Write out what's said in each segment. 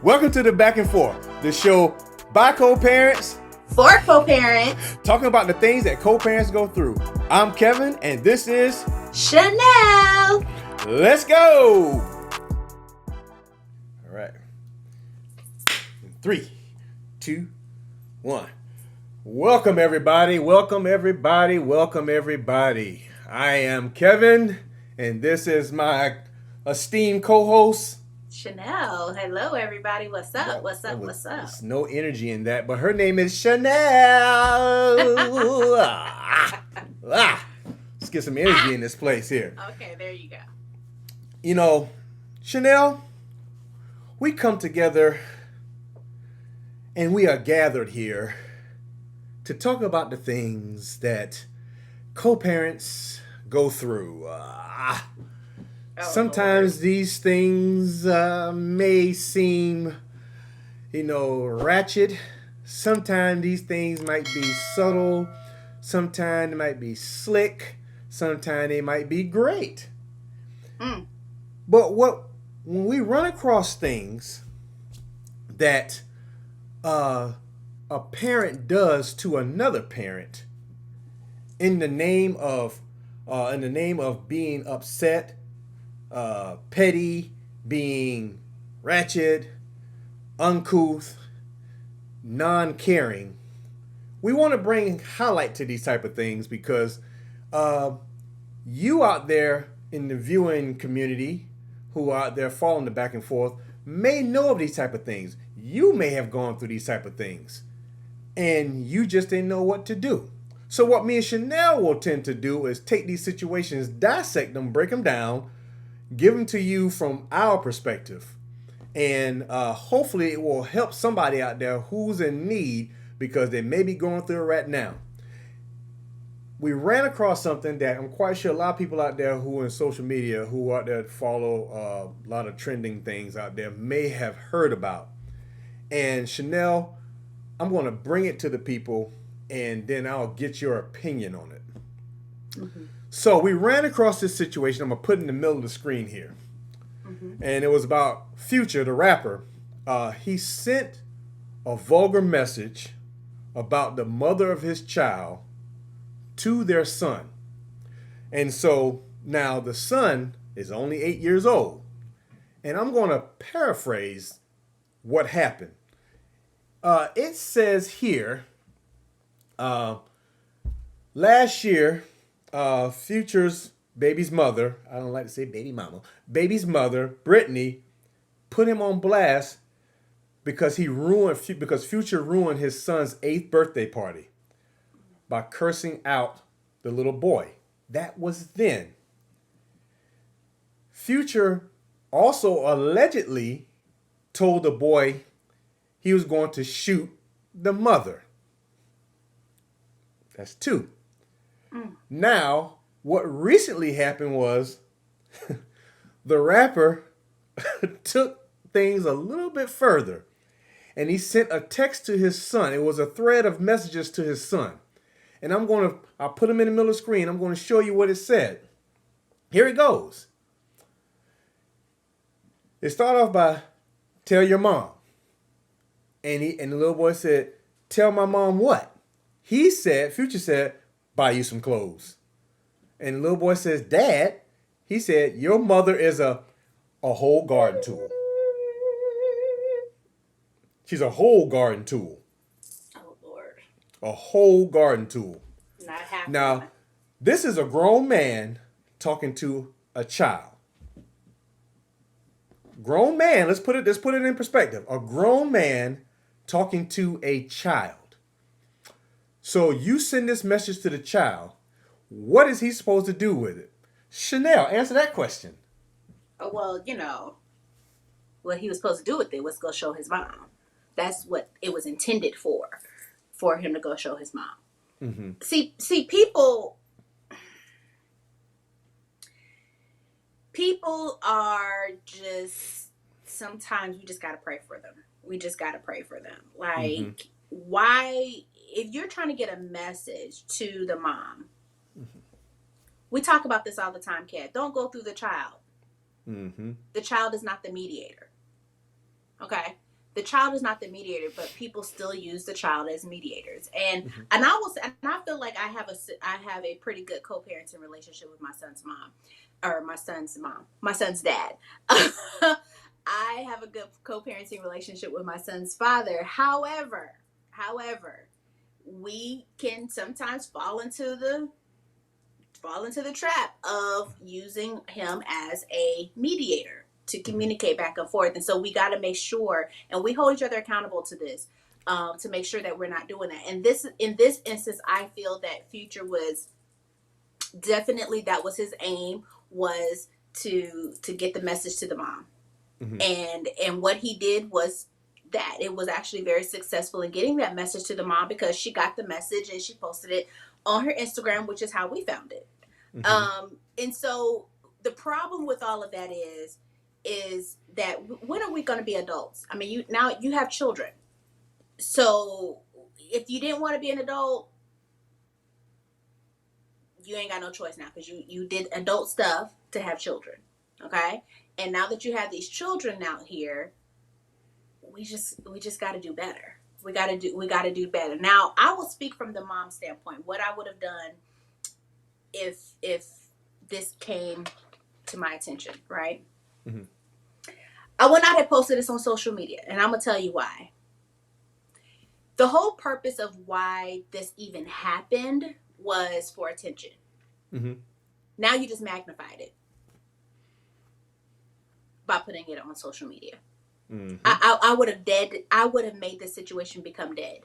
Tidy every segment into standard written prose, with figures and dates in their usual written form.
Welcome to The Back and Forth, the show by co-parents, for co-parents, talking about the things that co-parents go through. I'm Kevin, and this is Chanel. Let's go! All right. 3, 2, 1. Welcome, everybody. Welcome, everybody. Welcome, everybody. I am Kevin, and this is my esteemed co-host, Chanel. Hello, everybody. What's up? What's up? What's up? There's no energy in that, but her name is Chanel. Let's get some energy in this place here. Okay, there you go. You know, Chanel, we come together and we are gathered here to talk about the things that co-parents go through. Sometimes Lord. these things may seem, ratchet. Sometimes these things might be subtle. Sometimes they might be slick. Sometimes they might be great. But when we run across things that a parent does to another parent in the name of being upset, petty, being ratchet, uncouth, non-caring, we want to bring highlight to these type of things because you out there in the viewing community who are out there following the back and forth may know of these type of things. You may have gone through these type of things and you just didn't know what to do. So what me and Chanel will tend to do is take these situations, dissect them, break them down, give them to you from our perspective. And hopefully it will help somebody out there who's in need because they may be going through it right now. We ran across something that I'm quite sure a lot of people out there who are in social media, who out there follow a lot of trending things out there may have heard about. And Chanel, I'm going to bring it to the people and then I'll get your opinion on it. Mm-hmm. So we ran across this situation. I'm going to put it in the middle of the screen here. Mm-hmm. And it was about Future, the rapper. He sent a vulgar message about the mother of his child to their son. And so now the son is only 8 years old. And I'm going to paraphrase what happened. It says here, last year, Future's baby's mother, I don't like to say baby mama, baby's mother, Brittany, put him on blast because Future ruined his son's 8th birthday party by cursing out the little boy. That was then. Future also allegedly told the boy he was going to shoot the mother. That's 2. Now, what recently happened was the rapper took things a little bit further and he sent a text to his son. It was a thread of messages to his son. And I'll put them in the middle of the screen. I'm going to show you what it said. Here it goes. It started off by, tell your mom. And the little boy said, tell my mom what? Future said, buy you some clothes. And the little boy says, Dad, he said, your mother is a whole garden tool. She's a whole garden tool. Oh, Lord. A whole garden tool. Not happy. Now, this is a grown man talking to a child. Grown man, let's put it in perspective. A grown man talking to a child. So you send this message to the child. What is he supposed to do with it? Chanel, answer that question. Oh, well, what he was supposed to do with it was go show his mom. That's what it was intended for him to go show his mom. Mm-hmm. See, people are just, sometimes we just got to pray for them. Like, why, if you're trying to get a message to the mom, we talk about this all the time, Kat. Don't go through the child. The child is not the mediator. Okay? the child is not the mediator, but people still use the child as mediators. And Mm-hmm. and I will say, and I feel like I have a pretty good co-parenting relationship with my son's mom, or my son's dad. I have a good co-parenting relationship with my son's father. However, we can sometimes fall into the trap of using him as a mediator to communicate back and forth. And so we got to make sure, and we hold each other accountable to this, to make sure that we're not doing that. And in this instance, I feel that Future was definitely, that was his aim, was to get the message to the mom. Mm-hmm. And what he did was that it was actually very successful in getting that message to the mom, because she got the message and she posted it on her Instagram, which is how we found it. Mm-hmm. And so the problem with all of that is that when are we going to be adults? I mean, you have children. So if you didn't want to be an adult, you ain't got no choice now, because you did adult stuff to have children. Okay? And now that you have these children out here, we just got to do better. We got to do better. Now, I will speak from the mom standpoint. What I would have done if this came to my attention, right? Mm-hmm. I would not have posted this on social media, and I'm gonna tell you why. The whole purpose of why this even happened was for attention. Mm-hmm. Now you just magnified it by putting it on social media. Mm-hmm. I would have made this situation become dead.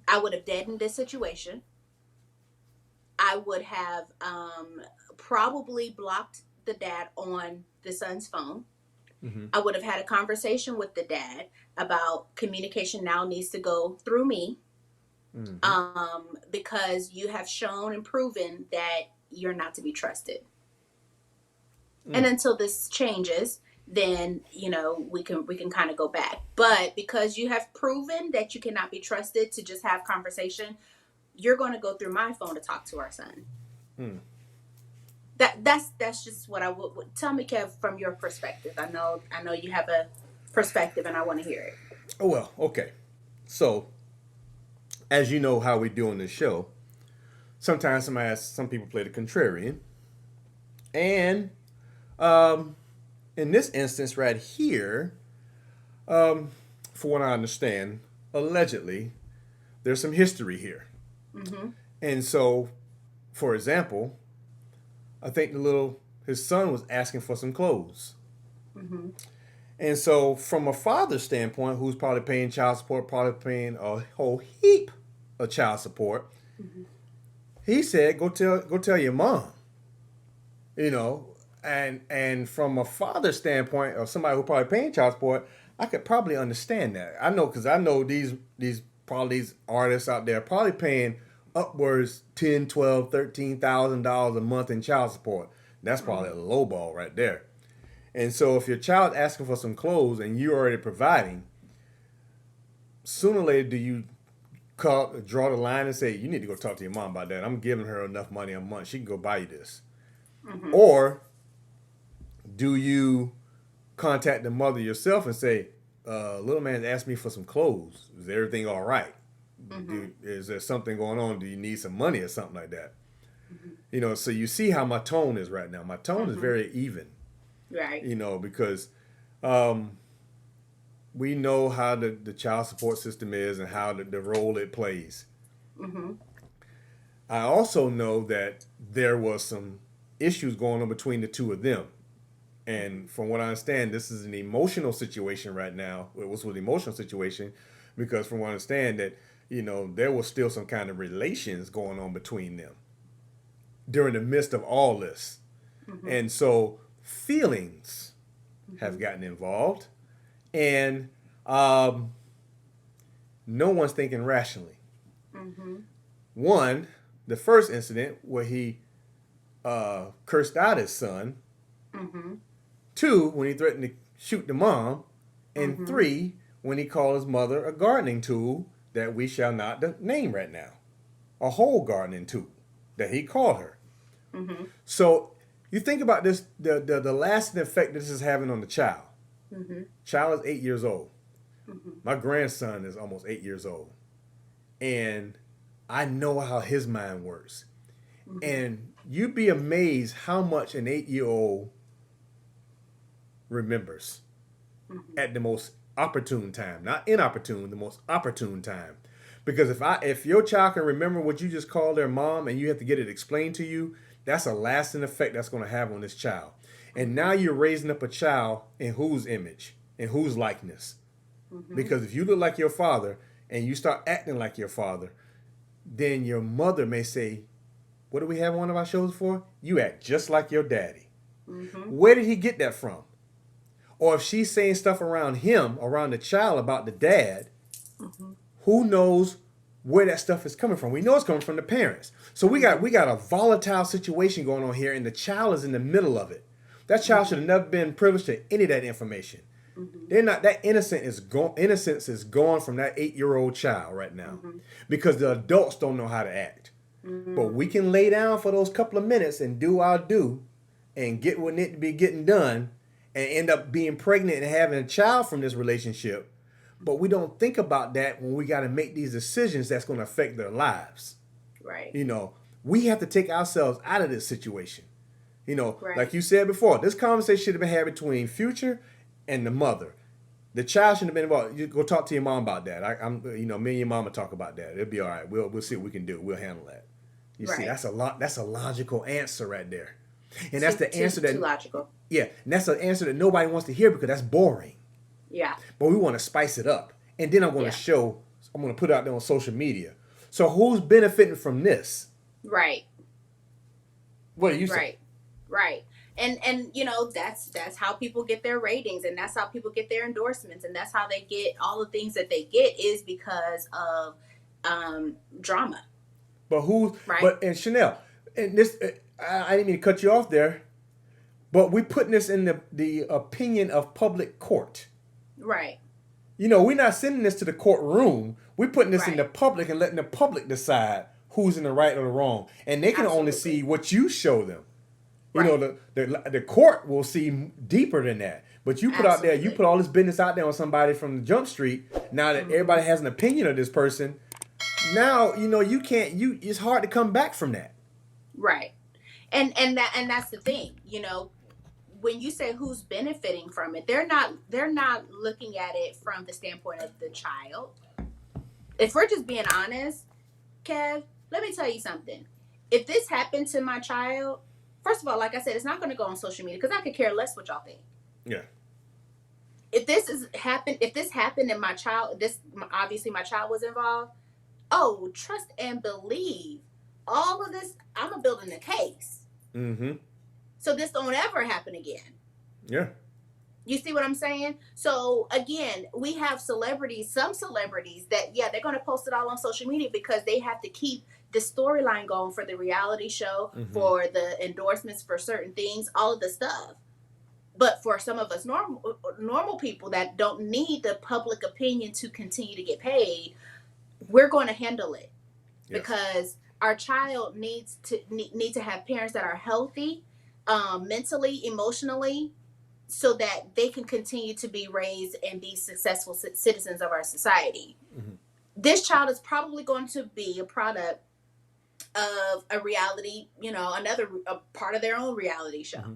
I would have deadened this situation. I would have probably blocked the dad on the son's phone. Mm-hmm. I would have had a conversation with the dad about communication now needs to go through me. Mm-hmm. Because you have shown and proven that you're not to be trusted. Mm. And until this changes, then we can kind of go back. But because you have proven that you cannot be trusted to just have conversation, you're going to go through my phone to talk to our son. Mm. That's just what I would tell me, Kev, from your perspective. I know you have a perspective, and I want to hear it. Oh, well, okay. So, as you know how we do on this show, sometimes some people play the contrarian, and in this instance right here, for what I understand, allegedly, there's some history here. Mm-hmm. And so, for example, I think his son was asking for some clothes. Mm-hmm. And so, from a father's standpoint, who's probably paying child support, probably paying a whole heap of child support, mm-hmm. he said, "Go tell your mom." And from a father's standpoint, or somebody who probably paying child support, I could probably understand that. I know, because I know these artists out there probably paying upwards $10,000, $12,000, $13,000 a month in child support. That's probably a low ball right there. And so if your child asking for some clothes and you're already providing, sooner or later do you draw the line and say, you need to go talk to your mom about that. I'm giving her enough money a month. She can go buy you this. Mm-hmm. Or do you contact the mother yourself and say, little man asked me for some clothes. Is everything all right? Mm-hmm. Is there something going on? Do you need some money or something like that? Mm-hmm. So you see how my tone is right now. My tone is very even. Right. Because we know how the child support system is and how the role it plays. Mm-hmm. I also know that there was some issues going on between the two of them. And from what I understand, this is an emotional situation right now. It was an emotional situation because from what I understand that, there was still some kind of relations going on between them during the midst of all this. Mm-hmm. And so feelings have gotten involved, and no one's thinking rationally. Mm-hmm. One, the first incident where he cursed out his son. Mm-hmm. Two, when he threatened to shoot the mom. And mm-hmm. Three, when he called his mother a gardening tool that we shall not name right now. A whole gardening tool that he called her. Mm-hmm. So you think about this, the lasting effect this is having on the child. Mm-hmm. Child is 8 years old. Mm-hmm. My grandson is almost 8 years old. And I know how his mind works. Mm-hmm. And you'd be amazed how much an 8-year-old remembers Mm-hmm. at the most opportune time. Not inopportune, the most opportune time. Because if your child can remember what you just called their mom and you have to get it explained to you, that's a lasting effect that's going to have on this child. And now you're raising up a child in whose image, in whose likeness. Mm-hmm. Because if you look like your father and you start acting like your father, then your mother may say, what do we have one of our shows for? You act just like your daddy. Mm-hmm. Where did he get that from? Or if she's saying stuff around him, around the child about the dad, Mm-hmm. who knows where that stuff is coming from? We know it's coming from the parents. So we got a volatile situation going on here, and the child is in the middle of it. That child should have never been privileged to any of that information. Mm-hmm. They're not that innocence is gone from that 8-year-old child right now. Mm-hmm. Because the adults don't know how to act. Mm-hmm. But we can lay down for those couple of minutes and do our due and get what need to be getting done and end up being pregnant and having a child from this relationship. But we don't think about that when we got to make these decisions that's going to affect their lives. Right. You know, we have to take ourselves out of this situation. You know, Right. like you said before, this conversation should have been had between Future and the mother. The child shouldn't have been involved. You go talk to your mom about that. Me and your mama talk about that. It'll be all right. We'll see what we can do. We'll handle that. You see, Right. that's a logical answer right there. And that's the answer that too logical. Yeah, and that's an answer that nobody wants to hear because that's boring. Yeah. But we want to spice it up. And then I'm going to put it out there on social media. So who's benefiting from this? Right. What do you say? Right. Right. And you know, that's how people get their ratings, and that's how people get their endorsements, and that's how they get all the things that they get is because of drama. But Right. and Chanel, and this I didn't mean to cut you off there, but we're putting this in the opinion of public court. Right. You know, we're not sending this to the courtroom. We're putting this in Right. the public and letting the public decide who's in the right or the wrong. And they can only Absolutely. see what you show them. You Right. know, the court will see deeper than that. But you put out there, you Absolutely. put all this business out there on somebody from the Jump Street. Now that everybody has an opinion of this person, now you know it's hard to come back from that. Right. And that's the thing, you know, when you say who's benefiting from it, they're not looking at it from the standpoint of the child. If we're just being honest, Kev, let me tell you something. If this happened to my child, first of all, like I said, it's not going to go on social media because I could care less what y'all think. Yeah. If this happened and obviously my child was involved, oh, trust and believe all of this, I'm building a case. Mm-hmm. So this don't ever happen again. Yeah. You see what I'm saying? So again, we have some celebrities that, they're going to post it all on social media because they have to keep the storyline going for the reality show, for the endorsements for certain things, all of the stuff. But for some of us normal people that don't need the public opinion to continue to get paid, we're going to handle it. Yes. Because our child needs to have parents that are healthy, mentally, emotionally, so that they can continue to be raised and be successful citizens of our society. Mm-hmm. This child is probably going to be a product of a reality, a part of their own reality show. Mm-hmm.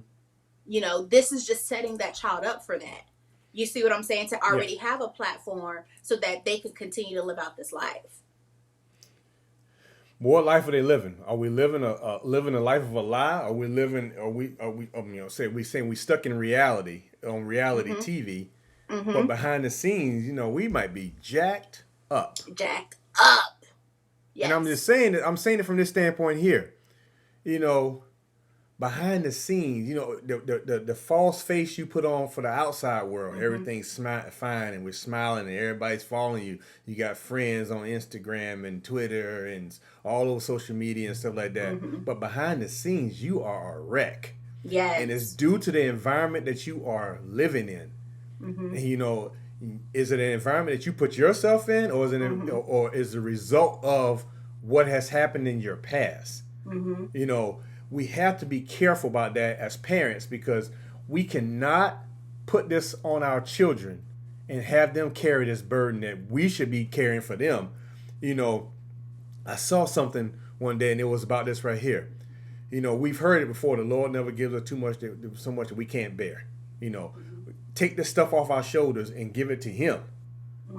You know, this is just setting that child up for that. You see what I'm saying? To already have a platform so that they can continue to live out this life. What life are they living? Are we living a life of a lie? Are we saying we stuck in reality on reality TV, but behind the scenes, we might be jacked up. Jacked up. Yes. And I'm just saying that I'm saying it from this standpoint here. Behind the scenes, the false face you put on for the outside world, everything's fine and we're smiling and everybody's following you. You got friends on Instagram and Twitter and all over social media and stuff like that. Mm-hmm. But behind the scenes, you are a wreck. Yes. And it's due to the environment that you are living in. Mm-hmm. And, is it an environment that you put yourself in, or is it or is the result of what has happened in your past? Mm-hmm. We have to be careful about that as parents because we cannot put this on our children and have them carry this burden that we should be carrying for them. You know, I saw something one day and it was about this right here. You know, we've heard it before. The Lord never gives us too much, so much that we can't bear. You know, take this stuff off our shoulders and give it to Him.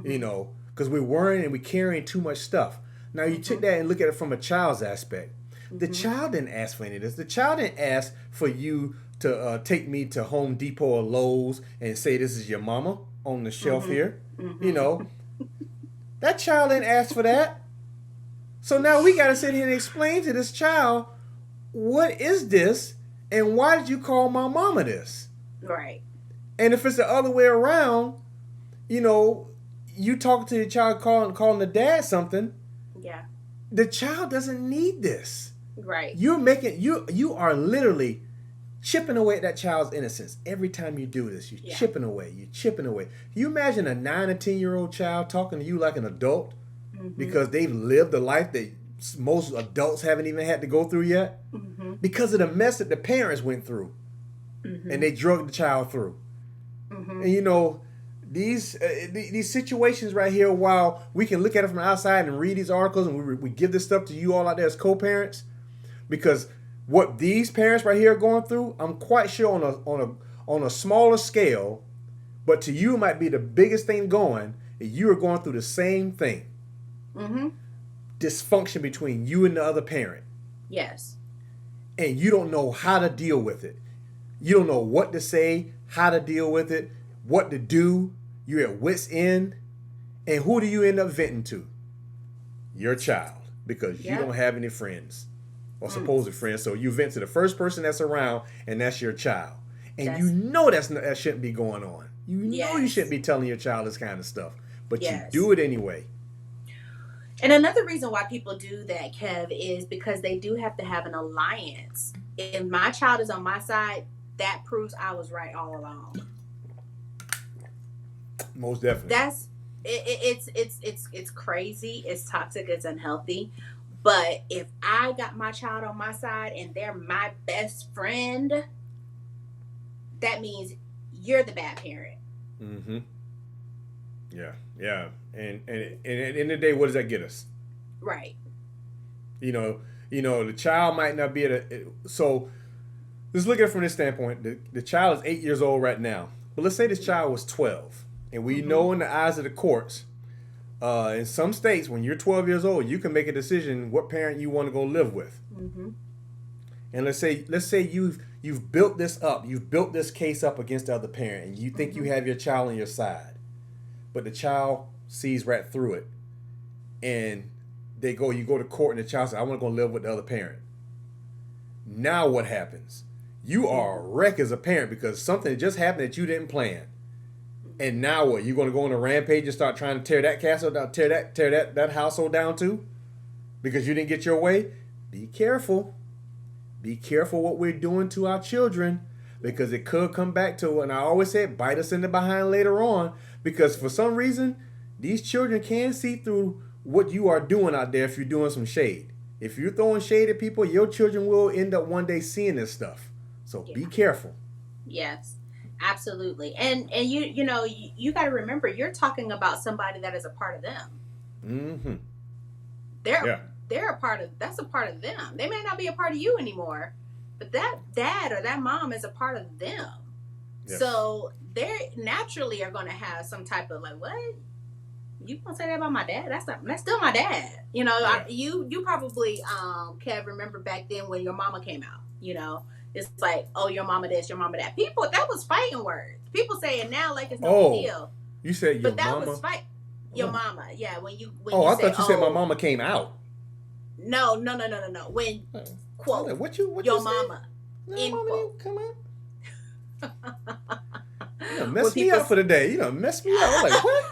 You know, because we're worrying and we're carrying too much stuff. Now you take that and look at it from a child's aspect. The child didn't ask for any of this. The child didn't ask for you to take me to Home Depot or Lowe's and say this is your mama on the shelf here. You know, that child didn't ask for that. So now we got to sit here and explain to this child, what is this and why did you call my mama this? Right. And if it's the other way around, you know, you talking to your child calling the dad something. Yeah. The child doesn't need this. Right. You are literally chipping away at that child's innocence every time you do this. You're chipping away. Can you imagine a 9 or 10-year-old child talking to you like an adult because they've lived a life that most adults haven't even had to go through yet because of the mess that the parents went through and they drugged the child through. And you know, these situations right here, while we can look at it from the outside and read these articles and we give this stuff to you all out there as co-parents, because what these parents right here are going through, I'm quite sure on a smaller scale, but to you it might be the biggest thing going, you are going through the same thing. Dysfunction between you and the other parent. Yes. And you don't know how to deal with it. You don't know what to say, how to deal with it, what to do. You're at wit's end. And who do you end up venting to? Your child. Because you don't have any friends or supposed friends. So you vent to the first person that's around, and that's your child. And you know that shouldn't be going on. You know you shouldn't be telling your child this kind of stuff. But you do it anyway. And another reason why people do that, Kev, is because they do have to have an alliance. If my child is on my side, that proves I was right all along. Most definitely. It's crazy. It's toxic. It's unhealthy. But if I got my child on my side and they're my best friend, that means you're the bad parent. Yeah. And at the end of the day, what does that get us? Right. You know, the child might not be so let's look at it from this standpoint. The child is 8 years old right now. But let's say this child was 12. And we know in the eyes of the courts, in some states, when you're 12 years old, you can make a decision what parent you want to go live with. And let's say you've built this up. You've built this case up against the other parent, and you think you have your child on your side. But the child sees right through it. And you go to court, and the child says, I want to go live with the other parent. Now what happens? You are a wreck as a parent because something just happened that you didn't plan. And now what? You're going to go on a rampage and start trying to tear that castle down, tear that household down too? Because you didn't get your way? Be careful. Be careful what we're doing to our children, because it could come back to, and I always say, bite us in the behind later on, because for some reason, these children can see through what you are doing out there if you're doing some shade. If you're throwing shade at people, your children will end up one day seeing this stuff. So be careful. Yes, absolutely. And you got to remember, you're talking about somebody that is a part of them. They're a part of, that's a part of them. They may not be a part of you anymore, but that dad or that mom is a part of them. Yes. So they naturally are going to have some type of like, what? You gonna say that about my dad? That's still my dad. You know, you probably, Kev, remember back then when your mama came out, you know, it's like, oh, your mama this, your mama that. People, that was fighting words. People say it now like it's no big deal. You said your mama? But that mama? was fight. Your mama, yeah. When you I thought you said my mama came out. No. When quote what your you mama? No, mama didn't come out. You done messed me up for the day. You done messed me up. I'm like, what?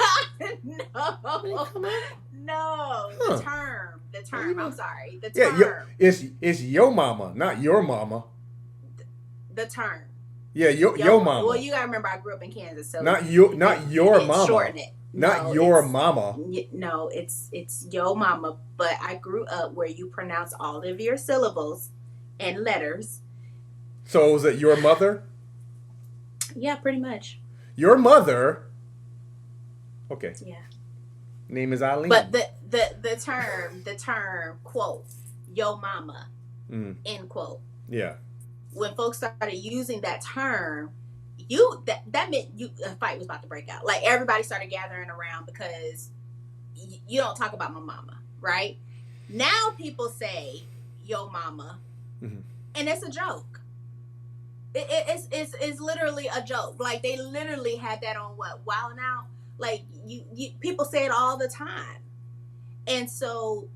No. Huh. The term. I'm sorry. The term. Yeah, it's your mama, not your mama. The term. Yeah, your mama. Well, you gotta remember, I grew up in Kansas, so not your mama. Shorten it. Not your mama. No, it's your mama. But I grew up where you pronounce all of your syllables and letters. So is it your mother? Yeah, pretty much. Your mother. Okay. Yeah. Name is Eileen. But the term quote, yo mama, end quote. Yeah. When folks started using that term, that meant a fight was about to break out. Like everybody started gathering around because you don't talk about my mama, right? Now people say yo mama, and it's a joke. It's literally a joke. Like they literally had that on Wild 'N Out. Like you people say it all the time, and so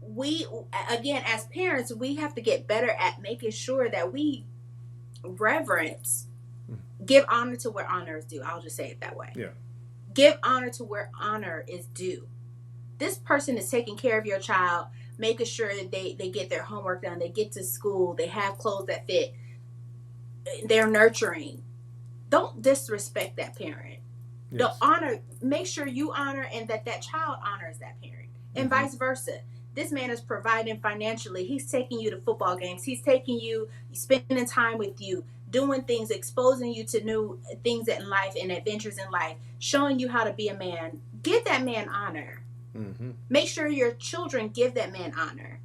we again as parents we have to get better at making sure that we reverence, give honor to where honor is due. I'll just say it that way. Yeah. Give honor to where honor is due. This person is taking care of your child, making sure they get their homework done, they get to school, they have clothes that fit, they're nurturing. Don't disrespect that parent. Yes. Don't honor, make sure you honor and that child honors that parent, and vice versa. This man is providing financially. He's taking you to football games. He's taking you, spending time with you, doing things, exposing you to new things in life and adventures in life, showing you how to be a man. Give that man honor. Make sure your children give that man honor.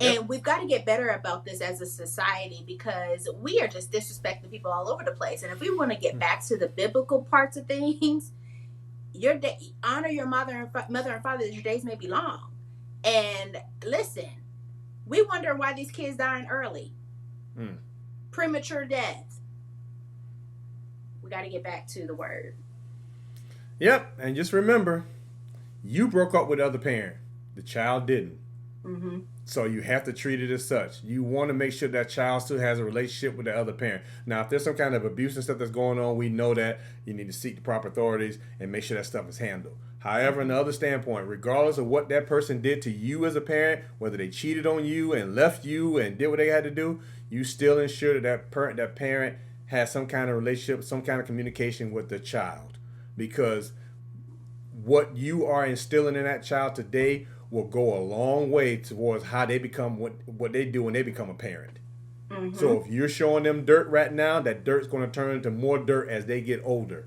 Yep. And we've got to get better about this as a society because we are just disrespecting people all over the place. And if we want to get back to the biblical parts of things, honor your mother and father that your days may be long. And listen, we wonder why these kids dying early. Premature death. We got to get back to the word. Yep. And just remember, you broke up with the other parent. The child didn't. So you have to treat it as such. You want to make sure that child still has a relationship with the other parent. Now, if there's some kind of abuse and stuff that's going on, we know that you need to seek the proper authorities and make sure that stuff is handled. However, in the other standpoint, regardless of what that person did to you as a parent, whether they cheated on you and left you and did what they had to do, you still ensure that parent has some kind of relationship, some kind of communication with the child. Because what you are instilling in that child today will go a long way towards how they become what they do when they become a parent. So if you're showing them dirt right now, that dirt's going to turn into more dirt as they get older.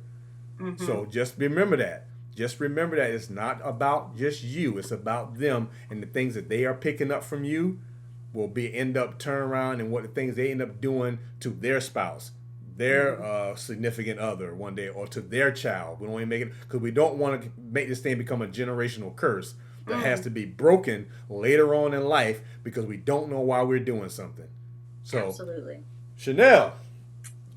So just remember that. Just remember that it's not about just you. It's about them, and the things that they are picking up from you will end up turning around and what the things they end up doing to their spouse, their significant other one day, or to their child. We don't want to make it because we don't want to make this thing become a generational curse that has to be broken later on in life because we don't know why we're doing something. So, absolutely, Chanel,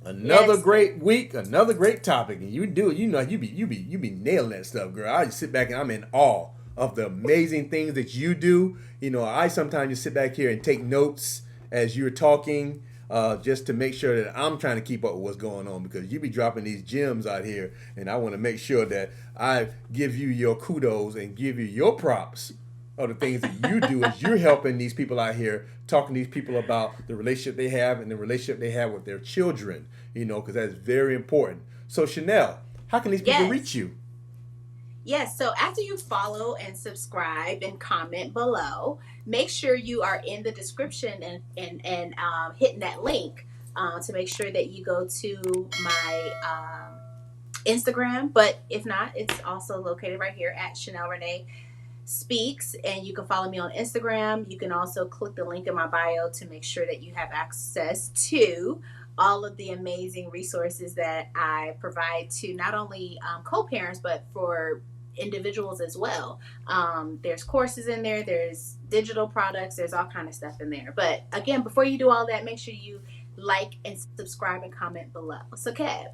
another great week, another great topic, and you be nailing that stuff, girl. I just sit back and I'm in awe of the amazing things that you do. I sometimes just sit back here and take notes as you're talking. Just to make sure that I'm trying to keep up with what's going on because you be dropping these gems out here, and I want to make sure that I give you your kudos and give you your props of the things that you do as you're helping these people out here, talking to these people about the relationship they have and the relationship they have with their children, because that's very important. So, Chanel, how can these people reach you? Yes, so after you follow and subscribe and comment below, make sure you are in the description and hitting that link to make sure that you go to my Instagram. But if not, it's also located right here at Chanel Renee Speaks, and you can follow me on Instagram. You can also click the link in my bio to make sure that you have access to all of the amazing resources that I provide to not only co-parents, but for individuals as well. There's courses in there, there's digital products, there's all kind of stuff in there. But again, before you do all that, make sure you like and subscribe and comment below. So Kev.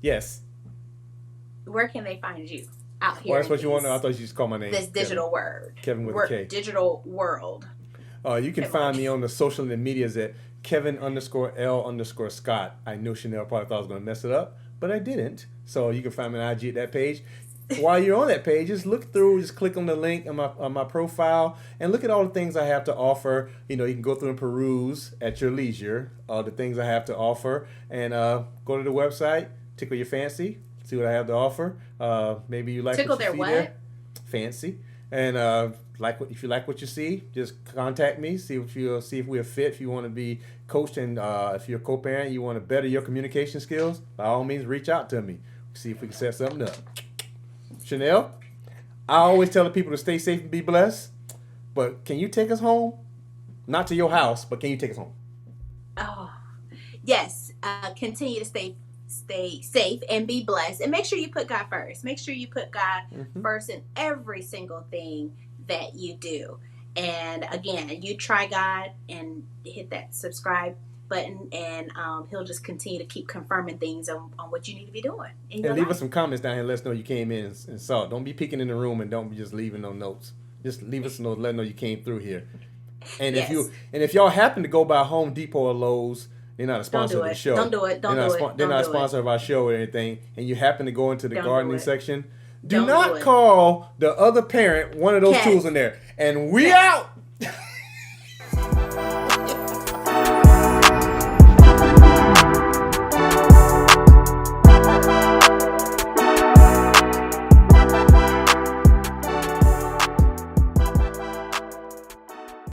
Yes. Where can they find you out here? Well, that's what you want to know. I thought you just called my name. This digital word. Kevin with a K. Digital world. You can find me on the social medias at Kevin_L_Scott. I knew Chanel probably thought I was going to mess it up, but I didn't. So you can find me on IG at that page. While you're on that page, just look through, just click on the link on my profile and look at all the things I have to offer. You can go through and peruse at your leisure the things I have to offer, and go to the website, tickle your fancy, see what I have to offer. Maybe you like tickle what you their see what? there. Fancy. And if you like what you see, just contact me. See if we're fit. If you want to be coached, and if you're a co-parent, you want to better your communication skills, by all means, reach out to me. See if we can set something up. Chanel, I always tell the people to stay safe and be blessed. But can you take us home? Not to your house, but can you take us home? Oh, yes. Continue to stay safe and be blessed, and make sure you put God first. Make sure you put God first in every single thing that you do. And again, you try God and hit that subscribe button, and he'll just continue to keep confirming things on what you need to be doing in your And leave life. us some comments down here. Let us know you came in and saw it. Don't be peeking in the room, and don't be just leaving no notes. Just leave us a note. Let us know you came through here. And Yes. if y'all happen to go by Home Depot or Lowe's, they're not a sponsor of the show. Don't do it. They're not a sponsor of our show or anything. And you happen to go into the Don't do gardening it. section, do Don't not do it. call the other parent one of those Cat. tools in there. And we out.